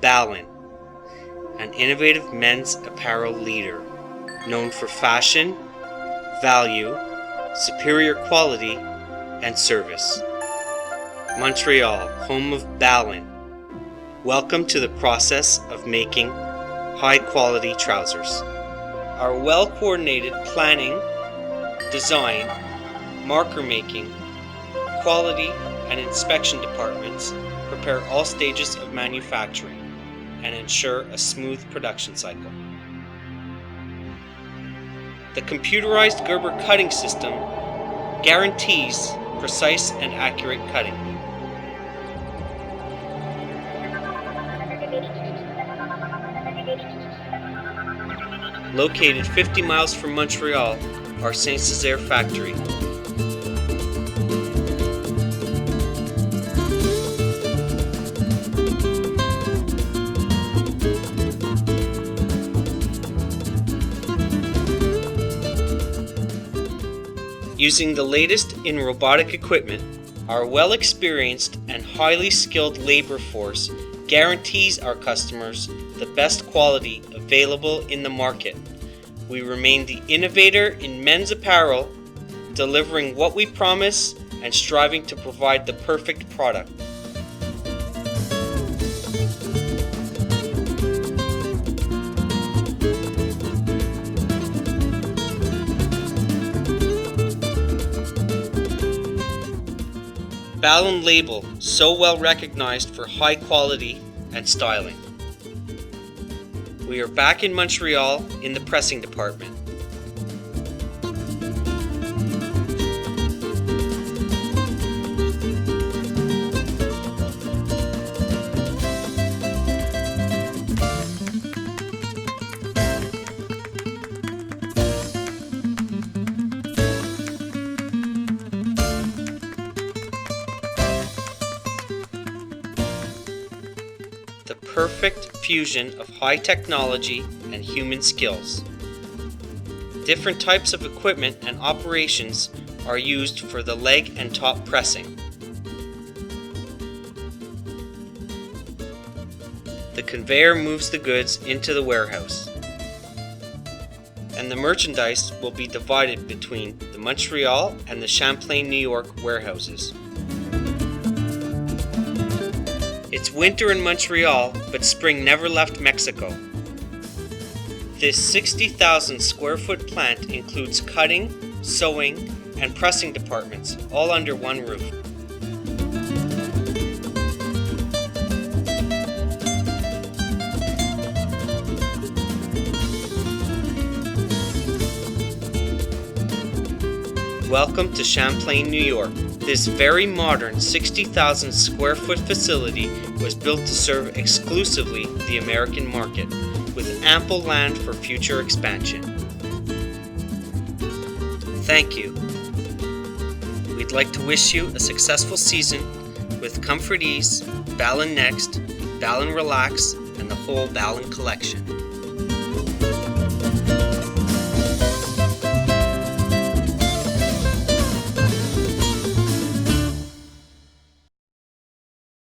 Ballin, an innovative men's apparel leader, known for fashion, value, superior quality, and service. Montreal, home of Ballin. Welcome to the process of making high-quality trousers. Our well-coordinated planning, design, marker making, quality, and inspection departments prepare all stages of manufacturing and ensure a smooth production cycle. The computerized Gerber cutting system guarantees precise and accurate cutting. Located 50 miles from Montreal, our Saint-Césaire factory. Using the latest in robotic equipment, our well-experienced and highly skilled labor force guarantees our customers the best quality available in the market. We remain the innovator in men's apparel, delivering what we promise and striving to provide the perfect product. Ballin label, so well recognized for high quality and styling. We are back in Montreal in the pressing department. The perfect fusion of high technology and human skills. Different types of equipment and operations are used for the leg and top pressing. The conveyor moves the goods into the warehouse, and the merchandise will be divided between the Montreal and the Champlain, New York warehouses. It's winter in Montreal, but spring never left Mexico. This 60,000 square foot plant includes cutting, sewing, and pressing departments, all under one roof. Welcome to Champlain, New York. This very modern 60,000 square foot facility was built to serve exclusively the American market, with ample land for future expansion. Thank you. We'd like to wish you a successful season with Comfort Ease, Ballin Next, Ballin Relax, and the whole Ballin collection.